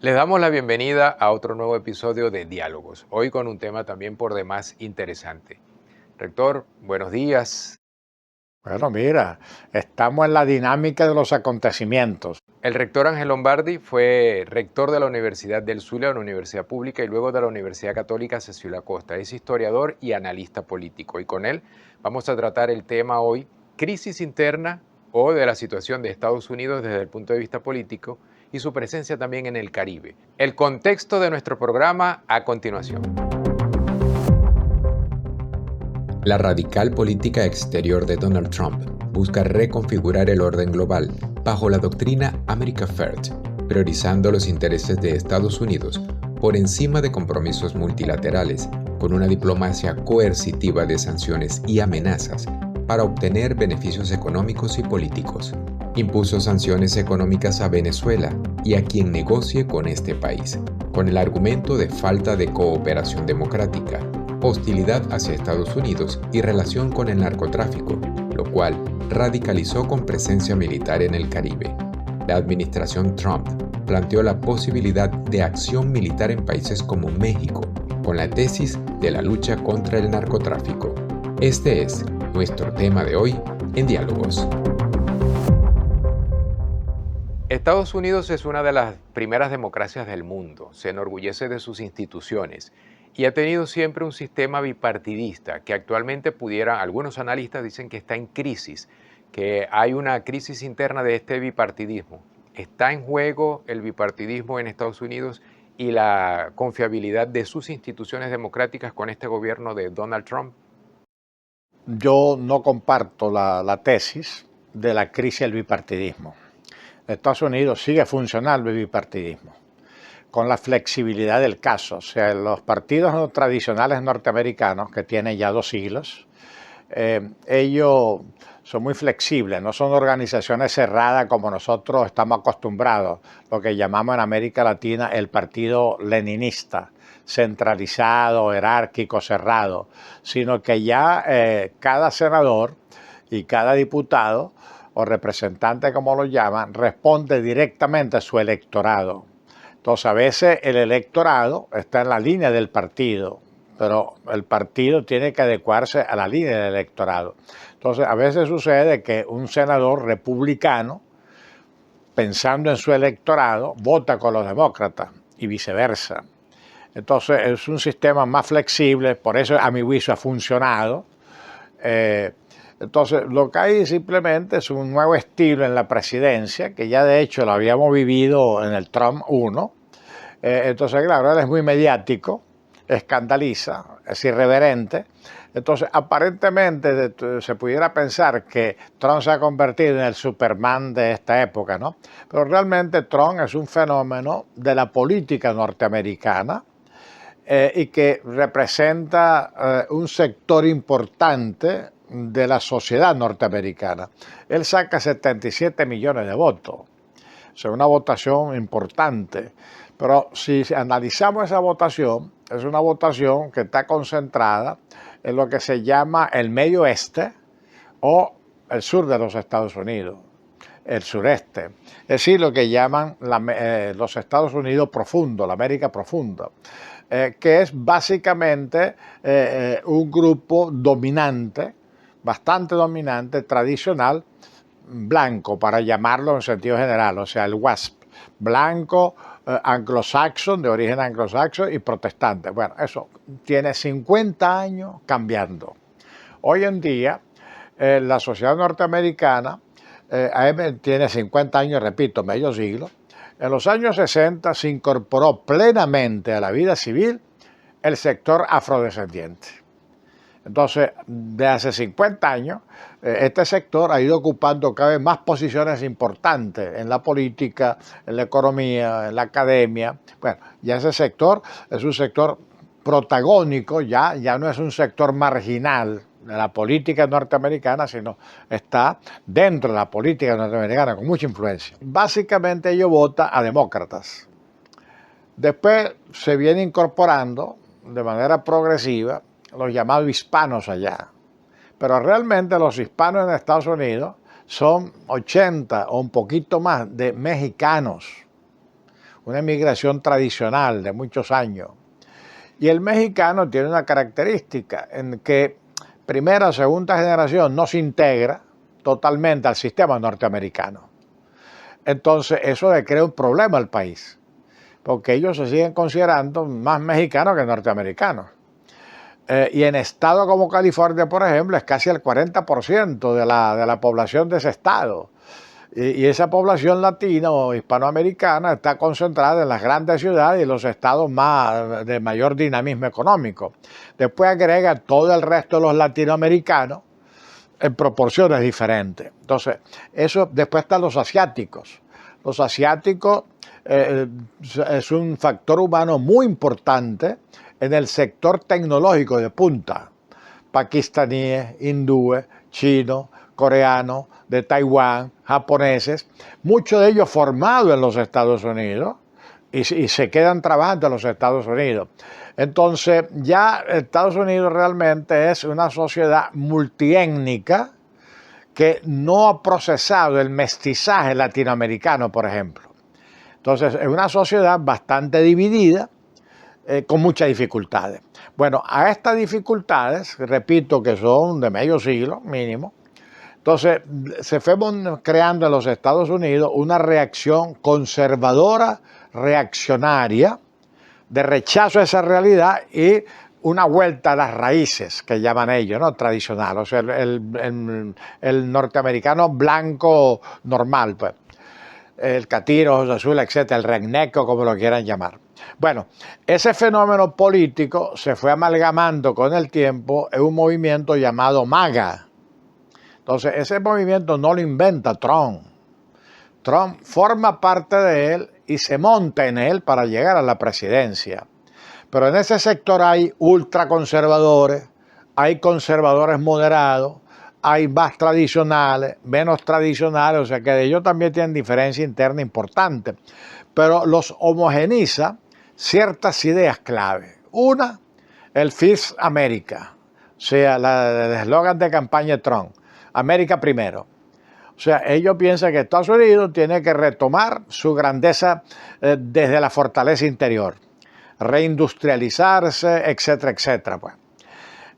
Les damos la bienvenida a otro nuevo episodio de Diálogos, hoy con un tema también por demás interesante. Rector, buenos días. Bueno, mira, estamos en la dinámica de los acontecimientos. El rector Ángel Lombardi fue rector de la Universidad del Zulia, una universidad pública, y luego de la Universidad Católica Cecilio Acosta. Es historiador y analista político, y con él vamos a tratar el tema hoy, crisis interna o de la situación de Estados Unidos desde el punto de vista político y su presencia también en el Caribe. El contexto de nuestro programa a continuación. La radical política exterior de Donald Trump busca reconfigurar el orden global bajo la doctrina America First, priorizando los intereses de Estados Unidos por encima de compromisos multilaterales, con una diplomacia coercitiva de sanciones y amenazas para obtener beneficios económicos y políticos. Impuso sanciones económicas a Venezuela y a quien negocie con este país, con el argumento de falta de cooperación democrática, hostilidad hacia Estados Unidos y relación con el narcotráfico, lo cual radicalizó con presencia militar en el Caribe. La administración Trump planteó la posibilidad de acción militar en países como México, con la tesis de la lucha contra el narcotráfico. Este es nuestro tema de hoy en Diálogos. Estados Unidos es una de las primeras democracias del mundo, se enorgullece de sus instituciones y ha tenido siempre un sistema bipartidista que actualmente algunos analistas dicen que está en crisis, que hay una crisis interna de este bipartidismo. ¿Está en juego el bipartidismo en Estados Unidos y la confiabilidad de sus instituciones democráticas con este gobierno de Donald Trump? Yo no comparto la tesis de la crisis del bipartidismo. En Estados Unidos sigue funcionando el bipartidismo, con la flexibilidad del caso. O sea, los partidos tradicionales norteamericanos, que tienen ya 2 siglos, ellos son muy flexibles, no son organizaciones cerradas como nosotros estamos acostumbrados, lo que llamamos en América Latina el partido leninista, centralizado, jerárquico, cerrado, sino que ya cada senador y cada diputado o representante, como lo llaman, responde directamente a su electorado. Entonces, a veces el electorado está en la línea del partido, pero el partido tiene que adecuarse a la línea del electorado. Entonces, a veces sucede que un senador republicano, pensando en su electorado, vota con los demócratas y viceversa. Entonces, es un sistema más flexible, por eso a mi juicio ha funcionado. Entonces, lo que hay simplemente es un nuevo estilo en la presidencia, que ya de hecho lo habíamos vivido en el Trump 1. Entonces, claro, él es muy mediático, escandaliza, es irreverente. Entonces, aparentemente se pudiera pensar que Trump se ha convertido en el Superman de esta época, ¿no? Pero realmente Trump es un fenómeno de la política norteamericana y que representa un sector importante de la sociedad norteamericana. Él saca 77 millones de votos, o sea, una votación importante. Pero si analizamos esa votación, es una votación que está concentrada en lo que se llama el medio oeste o el sur de los Estados Unidos, el sureste. Es decir, lo que llaman los Estados Unidos profundos, la América profunda, que es básicamente un grupo dominante, bastante dominante, tradicional, blanco, para llamarlo en sentido general, o sea, el WASP, blanco, anglosaxón, de origen anglosaxón y protestante. Bueno, eso tiene 50 años cambiando. Hoy en día, la sociedad norteamericana tiene 50 años, repito, medio siglo. En los años 60 se incorporó plenamente a la vida civil el sector afrodescendiente. Entonces, de hace 50 años, este sector ha ido ocupando cada vez más posiciones importantes en la política, en la economía, en la academia. Bueno, ya ese sector es un sector protagónico, ya no es un sector marginal de la política norteamericana, sino está dentro de la política norteamericana con mucha influencia. Básicamente ellos votan a demócratas. Después se viene incorporando de manera progresiva los llamados hispanos allá. Pero realmente los hispanos en Estados Unidos son 80 o un poquito más de mexicanos. una emigración tradicional de muchos años. Y el mexicano tiene una característica en que primera o segunda generación no se integra totalmente al sistema norteamericano. Entonces eso le crea un problema al país, porque ellos se siguen considerando más mexicanos que norteamericanos. Y en estados como California, por ejemplo, es casi el 40% de la población de ese estado. Y esa población latina o hispanoamericana está concentrada en las grandes ciudades y los estados de mayor dinamismo económico. Después agrega todo el resto de los latinoamericanos en proporciones diferentes. Entonces, eso, después están los asiáticos. Los asiáticos es un factor humano muy importante en el sector tecnológico de punta. Pakistaníes, hindúes, chinos, coreanos, de Taiwán, japoneses, muchos de ellos formados en los Estados Unidos y se quedan trabajando en los Estados Unidos. Entonces ya Estados Unidos realmente es una sociedad multiétnica que no ha procesado el mestizaje latinoamericano, por ejemplo. Entonces es una sociedad bastante dividida, con muchas dificultades. Bueno, a estas dificultades, repito que son de medio siglo mínimo, entonces se fue creando en los Estados Unidos una reacción conservadora, reaccionaria, de rechazo a esa realidad y una vuelta a las raíces, que llaman ellos, ¿no? Tradicional, o sea, el norteamericano blanco normal, pues. El catiro, ojos azules, etcétera, el redneck, como lo quieran llamar. Bueno, ese fenómeno político se fue amalgamando con el tiempo en un movimiento llamado MAGA. Entonces, ese movimiento no lo inventa Trump. Trump forma parte de él y se monta en él para llegar a la presidencia. Pero en ese sector hay ultraconservadores, hay conservadores moderados, hay más tradicionales, menos tradicionales, o sea que ellos también tienen diferencia interna importante, pero los homogeniza ciertas ideas clave. Una, el Fifth America, o sea, el eslogan de campaña de Trump, América primero. O sea, ellos piensan que Estados Unidos tiene que retomar su grandeza desde la fortaleza interior, reindustrializarse, etcétera, etcétera. Pues.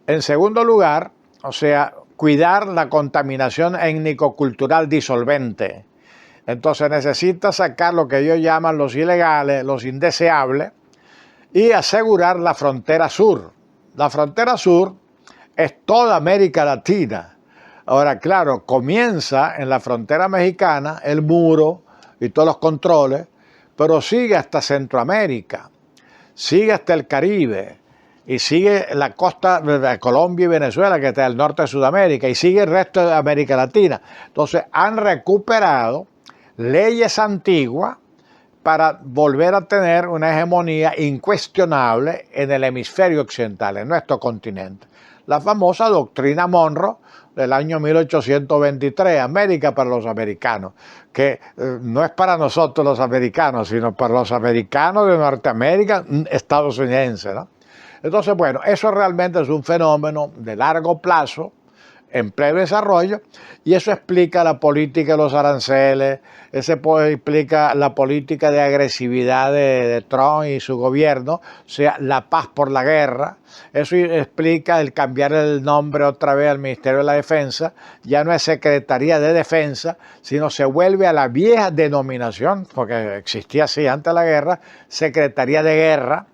En segundo lugar, o sea, cuidar la contaminación étnico-cultural disolvente. Entonces necesita sacar lo que ellos llaman los ilegales, los indeseables, y asegurar la frontera sur. La frontera sur es toda América Latina. Ahora, claro, comienza en la frontera mexicana, el muro y todos los controles, pero sigue hasta Centroamérica, sigue hasta el Caribe, y sigue la costa de Colombia y Venezuela, que está al norte de Sudamérica, y sigue el resto de América Latina. Entonces han recuperado leyes antiguas para volver a tener una hegemonía incuestionable en el hemisferio occidental, en nuestro continente. La famosa doctrina Monroe del año 1823, América para los americanos, que no es para nosotros los americanos, sino para los americanos de Norteamérica estadounidense, ¿no? Entonces, bueno, eso realmente es un fenómeno de largo plazo, en pleno desarrollo, y eso explica la política de los aranceles, eso explica la política de agresividad de Trump y su gobierno, o sea, la paz por la guerra. Eso explica el cambiar el nombre otra vez al Ministerio de la Defensa, ya no es Secretaría de Defensa, sino se vuelve a la vieja denominación, porque existía así antes de la guerra, Secretaría de Guerra.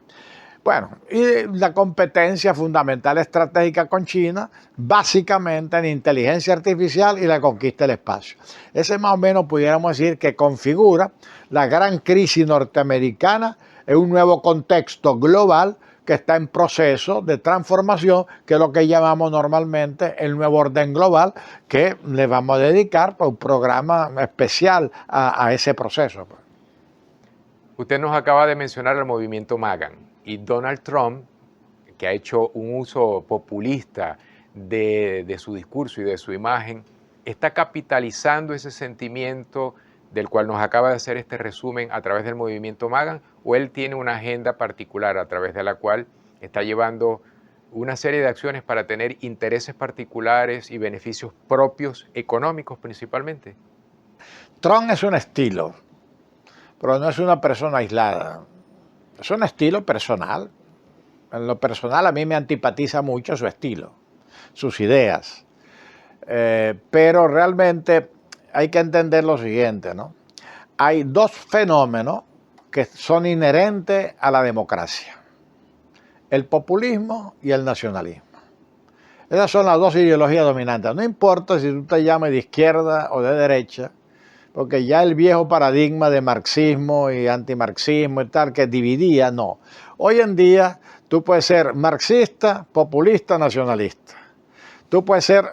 Bueno, y la competencia fundamental estratégica con China, básicamente en inteligencia artificial y la conquista del espacio. Ese más o menos pudiéramos decir que configura la gran crisis norteamericana en un nuevo contexto global que está en proceso de transformación, que es lo que llamamos normalmente el nuevo orden global, que le vamos a dedicar un programa especial a ese proceso. Usted nos acaba de mencionar el movimiento MAGA. Y Donald Trump, que ha hecho un uso populista de su discurso y de su imagen, está capitalizando ese sentimiento del cual nos acaba de hacer este resumen a través del movimiento MAGA, o él tiene una agenda particular a través de la cual está llevando una serie de acciones para tener intereses particulares y beneficios propios, económicos principalmente. Trump es un estilo. pero no es una persona aislada. Es un estilo personal. En lo personal a mí me antipatiza mucho su estilo, sus ideas. Pero realmente hay que entender lo siguiente, ¿no? Hay dos fenómenos que son inherentes a la democracia: el populismo y el nacionalismo. Esas son las dos ideologías dominantes. No importa si tú te llames de izquierda o de derecha, porque ya el viejo paradigma de marxismo y antimarxismo y tal, que dividía, no. Hoy en día tú puedes ser marxista, populista, nacionalista. Tú puedes ser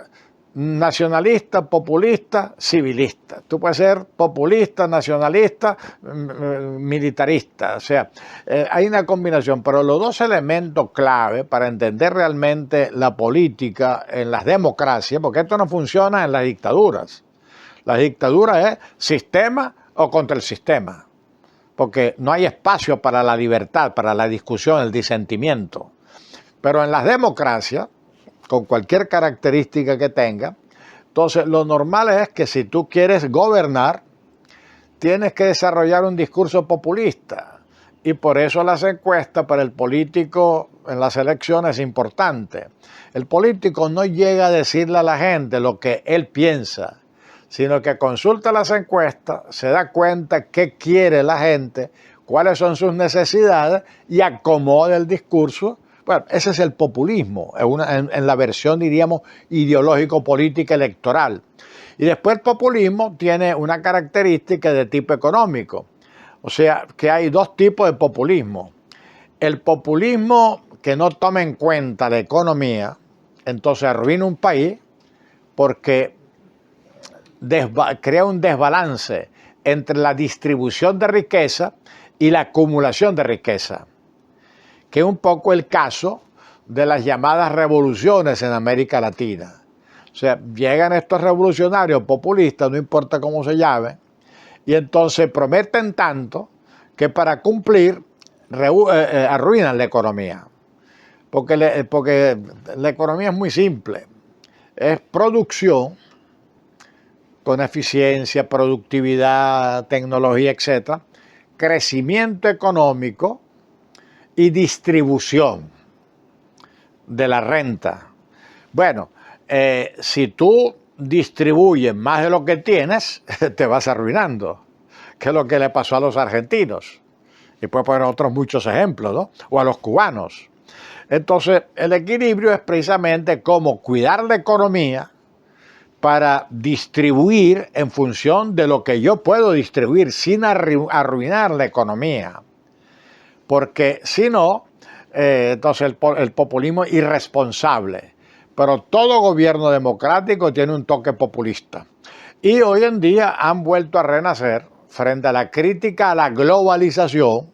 nacionalista, populista, civilista. Tú puedes ser populista, nacionalista, militarista. O sea, hay una combinación, pero los dos elementos clave para entender realmente la política en las democracias, porque esto no funciona en las dictaduras. La dictadura es sistema o contra el sistema, porque no hay espacio para la libertad, para la discusión, el disentimiento. Pero en las democracias, con cualquier característica que tenga, entonces lo normal es que si tú quieres gobernar, tienes que desarrollar un discurso populista. Y por eso las encuestas para el político en las elecciones es importante. El político no llega a decirle a la gente lo que él piensa, sino que consulta las encuestas, se da cuenta qué quiere la gente, cuáles son sus necesidades y acomoda el discurso. Bueno, ese es el populismo, en la versión, diríamos, ideológico-política electoral. Y después el populismo tiene una característica de tipo económico. O sea, que hay dos tipos de populismo. El populismo que no toma en cuenta la economía, entonces arruina un país porque crea un desbalance entre la distribución de riqueza y la acumulación de riqueza, que es un poco el caso de las llamadas revoluciones en América Latina. O sea, llegan estos revolucionarios populistas, no importa cómo se llamen, y entonces prometen tanto que para cumplir arruinan la economía. Porque la economía es muy simple, es producción con eficiencia, productividad, tecnología, etc., crecimiento económico y distribución de la renta. Bueno, si tú distribuyes más de lo que tienes, te vas arruinando, que es lo que le pasó a los argentinos. Y puedo poner otros muchos ejemplos, ¿no? O a los cubanos. Entonces, el equilibrio es precisamente cómo cuidar la economía para distribuir en función de lo que yo puedo distribuir sin arruinar la economía. Porque si no, entonces el populismo es irresponsable. Pero todo gobierno democrático tiene un toque populista. Y hoy en día han vuelto a renacer frente a la crítica a la globalización,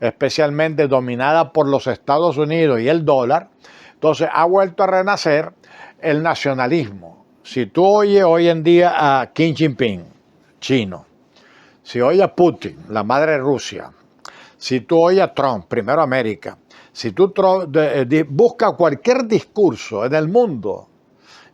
especialmente dominada por los Estados Unidos y el dólar. Entonces ha vuelto a renacer el nacionalismo. Si tú oyes hoy en día a Xi Jinping, chino, si oyes a Putin, la madre de Rusia, si tú oyes a Trump, primero América, si tú buscas cualquier discurso en el mundo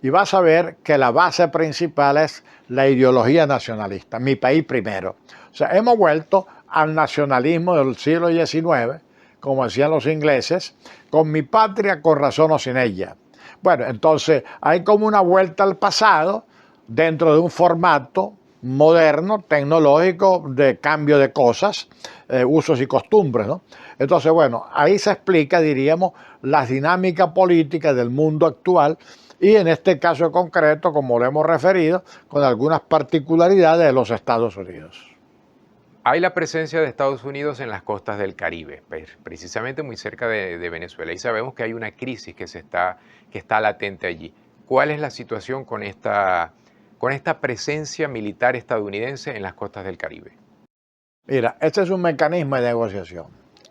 y vas a ver que la base principal es la ideología nacionalista, mi país primero. O sea, hemos vuelto al nacionalismo del siglo XIX, como decían los ingleses, con mi patria, con razón o sin ella. Bueno, entonces hay como una vuelta al pasado dentro de un formato moderno, tecnológico, de cambio de cosas, usos y costumbres, ¿no? Entonces, bueno, ahí se explica, diríamos, las dinámicas políticas del mundo actual y en este caso concreto, como lo hemos referido, con algunas particularidades de los Estados Unidos. Hay la presencia de Estados Unidos en las costas del Caribe, precisamente muy cerca de Venezuela, y sabemos que hay una crisis que está latente allí. ¿Cuál es la situación con esta presencia militar estadounidense en las costas del Caribe? Mira, este es un mecanismo de negociación.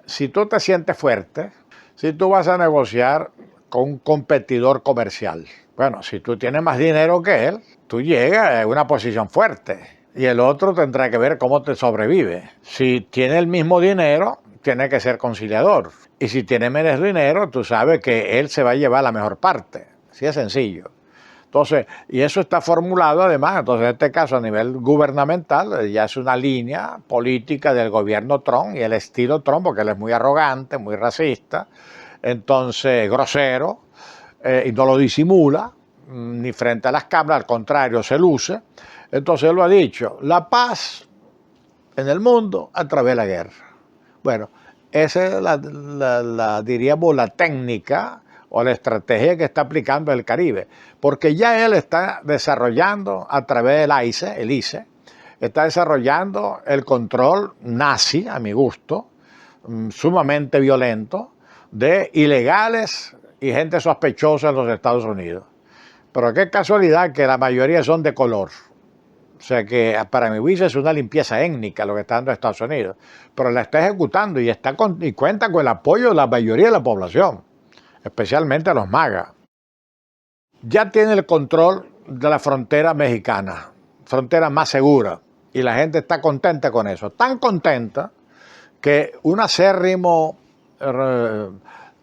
Si tú te sientes fuerte, si tú vas a negociar con un competidor comercial, bueno, si tú tienes más dinero que él, tú llegas a una posición fuerte. Y el otro tendrá que ver cómo te sobrevive. Si tiene el mismo dinero, tiene que ser conciliador. Y si tiene menos dinero, tú sabes que él se va a llevar la mejor parte. Así es sencillo. Entonces, y eso está formulado además, entonces en este caso a nivel gubernamental, ya es una línea política del gobierno Trump y el estilo Trump, porque él es muy arrogante, muy racista, entonces grosero, y no lo disimula, ni frente a las cámaras, al contrario, se luce. Entonces él lo ha dicho, la paz en el mundo a través de la guerra. Bueno, esa es diríamos, la técnica o la estrategia que está aplicando el Caribe, porque ya él está desarrollando a través del ICE, está desarrollando el control nazi, a mi gusto, sumamente violento, de ilegales y gente sospechosa en los Estados Unidos. Pero qué casualidad que la mayoría son de color. O sea que para mi juicio es una limpieza étnica lo que está dando Estados Unidos. Pero la está ejecutando y cuenta con el apoyo de la mayoría de la población, especialmente a los MAGA. Ya tiene el control de la frontera mexicana, frontera más segura, y la gente está contenta con eso. Tan contenta que un acérrimo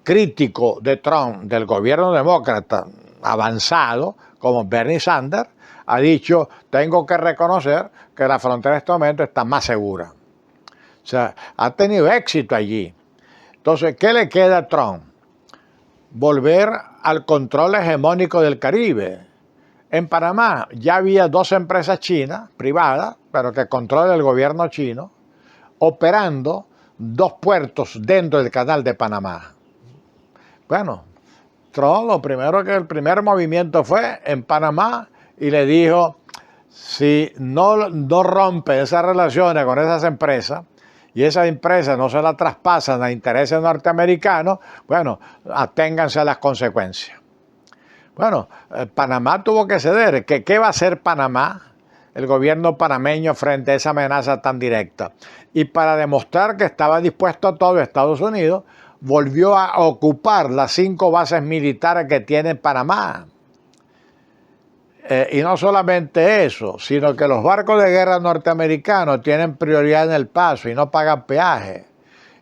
crítico de Trump, del gobierno demócrata avanzado, como Bernie Sanders, ha dicho, tengo que reconocer que la frontera en este momento está más segura. O sea, ha tenido éxito allí. Entonces, ¿qué le queda a Trump? Volver al control hegemónico del Caribe. En Panamá ya había 2 empresas chinas, privadas, pero que controla el gobierno chino, operando 2 puertos dentro del canal de Panamá. Bueno, Trump el primer movimiento fue en Panamá y le dijo, si no rompe esas relaciones con esas empresas y esas empresas no se las traspasan a intereses norteamericanos, bueno, aténganse a las consecuencias. Bueno, Panamá tuvo que ceder. ¿Qué va a hacer Panamá, el gobierno panameño, frente a esa amenaza tan directa? Y para demostrar que estaba dispuesto a todo, Estados Unidos volvió a ocupar las 5 bases militares que tiene Panamá. Y no solamente eso, sino que los barcos de guerra norteamericanos tienen prioridad en el paso y no pagan peaje.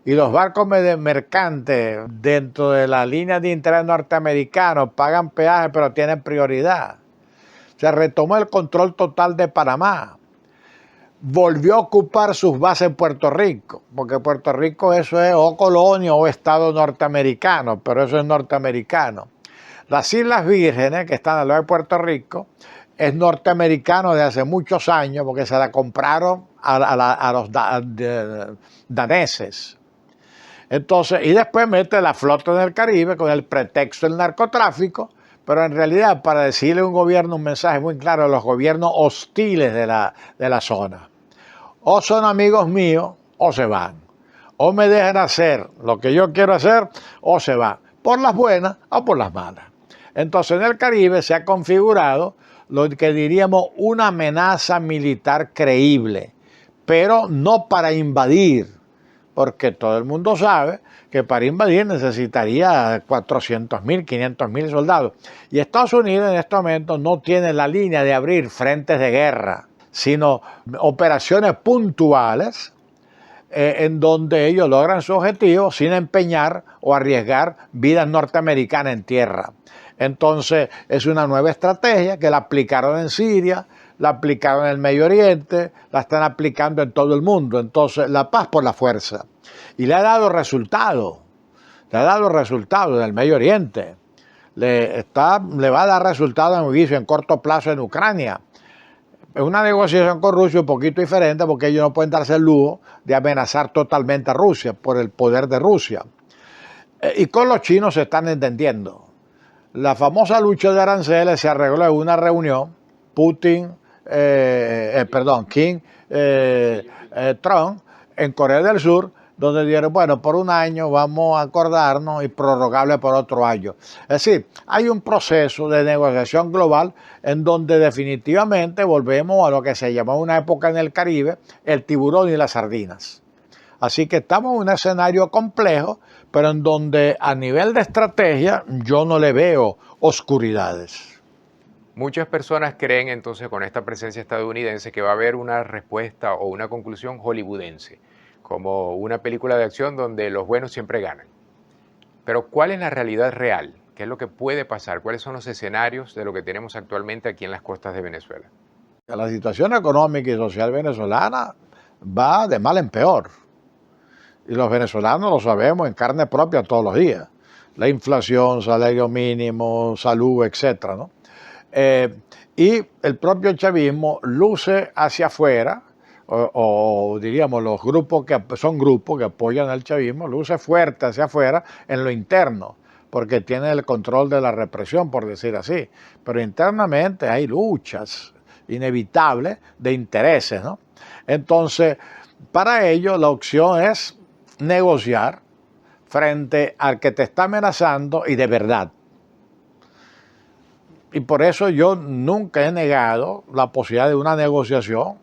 Y los barcos mercantes dentro de la línea de interés norteamericano pagan peaje pero tienen prioridad. Se retomó el control total de Panamá. Volvió a ocupar sus bases en Puerto Rico, porque Puerto Rico eso es o colonia o estado norteamericano, pero eso es norteamericano. Las Islas Vírgenes, que están al lado de Puerto Rico, es norteamericano desde hace muchos años porque se la compraron a los daneses. Entonces, y después mete la flota en el Caribe con el pretexto del narcotráfico, pero en realidad para decirle a un gobierno un mensaje muy claro a los gobiernos hostiles de la zona. O son amigos míos o se van. O me dejan hacer lo que yo quiero hacer o se van. Por las buenas o por las malas. Entonces en el Caribe se ha configurado lo que diríamos una amenaza militar creíble, pero no para invadir, porque todo el mundo sabe que para invadir necesitaría 400.000, 500.000 soldados. Y Estados Unidos en este momento no tiene la línea de abrir frentes de guerra, sino operaciones puntuales en donde ellos logran su objetivo sin empeñar o arriesgar vidas norteamericanas en tierra. Entonces es una nueva estrategia que la aplicaron en Siria, la aplicaron en el Medio Oriente, la están aplicando en todo el mundo. Entonces la paz por la fuerza. Y le ha dado resultado, en el Medio Oriente. Le va a dar resultado en juicio en corto plazo en Ucrania. Es una negociación con Rusia un poquito diferente porque ellos no pueden darse el lujo de amenazar totalmente a Rusia por el poder de Rusia. Y con los chinos se están entendiendo. La famosa lucha de aranceles se arregló en una reunión, Kim, Trump, en Corea del Sur, donde dijeron, bueno, por un año vamos a acordarnos y prorrogable por otro año. Es decir, hay un proceso de negociación global en donde definitivamente volvemos a lo que se llamó una época en el Caribe, el tiburón y las sardinas. Así que estamos en un escenario complejo, pero en donde a nivel de estrategia yo no le veo oscuridades. Muchas personas creen entonces con esta presencia estadounidense que va a haber una respuesta o una conclusión hollywoodense, como una película de acción donde los buenos siempre ganan. Pero ¿cuál es la realidad real? ¿Qué es lo que puede pasar? ¿Cuáles son los escenarios de lo que tenemos actualmente aquí en las costas de Venezuela? La situación económica y social venezolana va de mal en peor. Y los venezolanos lo sabemos en carne propia todos los días. La inflación, salario mínimo, salud, etcétera, ¿no? Y el propio chavismo luce hacia afuera, o diríamos los grupos que son grupos que apoyan al chavismo, luce fuerte hacia afuera en lo interno, porque tiene el control de la represión, por decir así. Pero internamente hay luchas inevitables de intereses, ¿no? Entonces, para ello la opción es negociar frente al que te está amenazando y de verdad. Y por eso yo nunca he negado la posibilidad de una negociación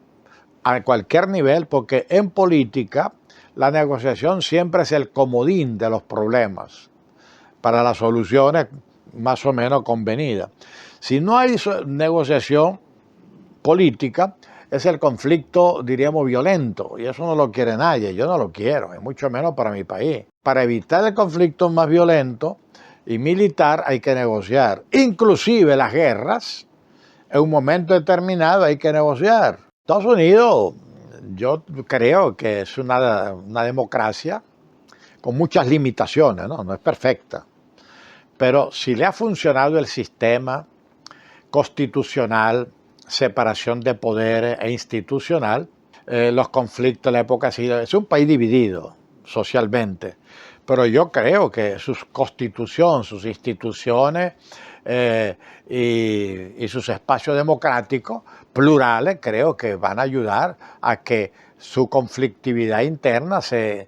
a cualquier nivel, porque en política la negociación siempre es el comodín de los problemas para las soluciones más o menos convenidas. Si no hay negociación política, es el conflicto, diríamos, violento, y eso no lo quiere nadie, yo no lo quiero, y mucho menos para mi país. Para evitar el conflicto más violento y militar hay que negociar, inclusive las guerras, en un momento determinado hay que negociar. Estados Unidos, yo creo que es una democracia con muchas limitaciones, ¿no? No es perfecta, pero si le ha funcionado el sistema constitucional, separación de poderes e institucional, los conflictos de la época es un país dividido socialmente, pero yo creo que su constitución, sus instituciones y sus espacios democráticos plurales creo que van a ayudar a que su conflictividad interna se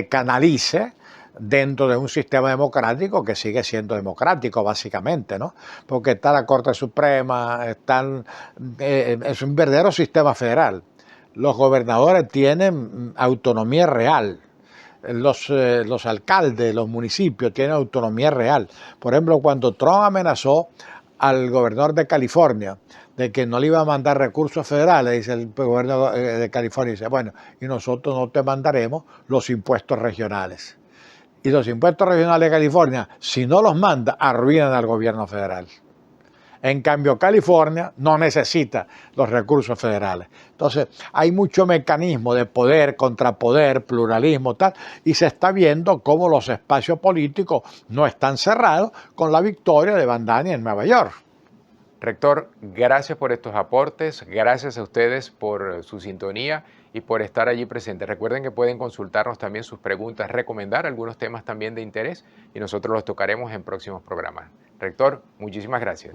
canalice dentro de un sistema democrático que sigue siendo democrático, básicamente, ¿no? Porque está la Corte Suprema, es un verdadero sistema federal. Los gobernadores tienen autonomía real. Los alcaldes, los municipios tienen autonomía real. Por ejemplo, cuando Trump amenazó al gobernador de California de que no le iba a mandar recursos federales, dice el gobernador de California, dice, bueno, y nosotros no te mandaremos los impuestos regionales. Y los impuestos regionales de California, si no los manda, arruinan al gobierno federal. En cambio, California no necesita los recursos federales. Entonces, hay mucho mecanismo de poder, contrapoder, pluralismo, tal, y se está viendo cómo los espacios políticos no están cerrados con la victoria de Bandani en Nueva York. Rector, gracias por estos aportes, gracias a ustedes por su sintonía y por estar allí presentes. Recuerden que pueden consultarnos también sus preguntas, recomendar algunos temas también de interés y nosotros los tocaremos en próximos programas. Rector, muchísimas gracias.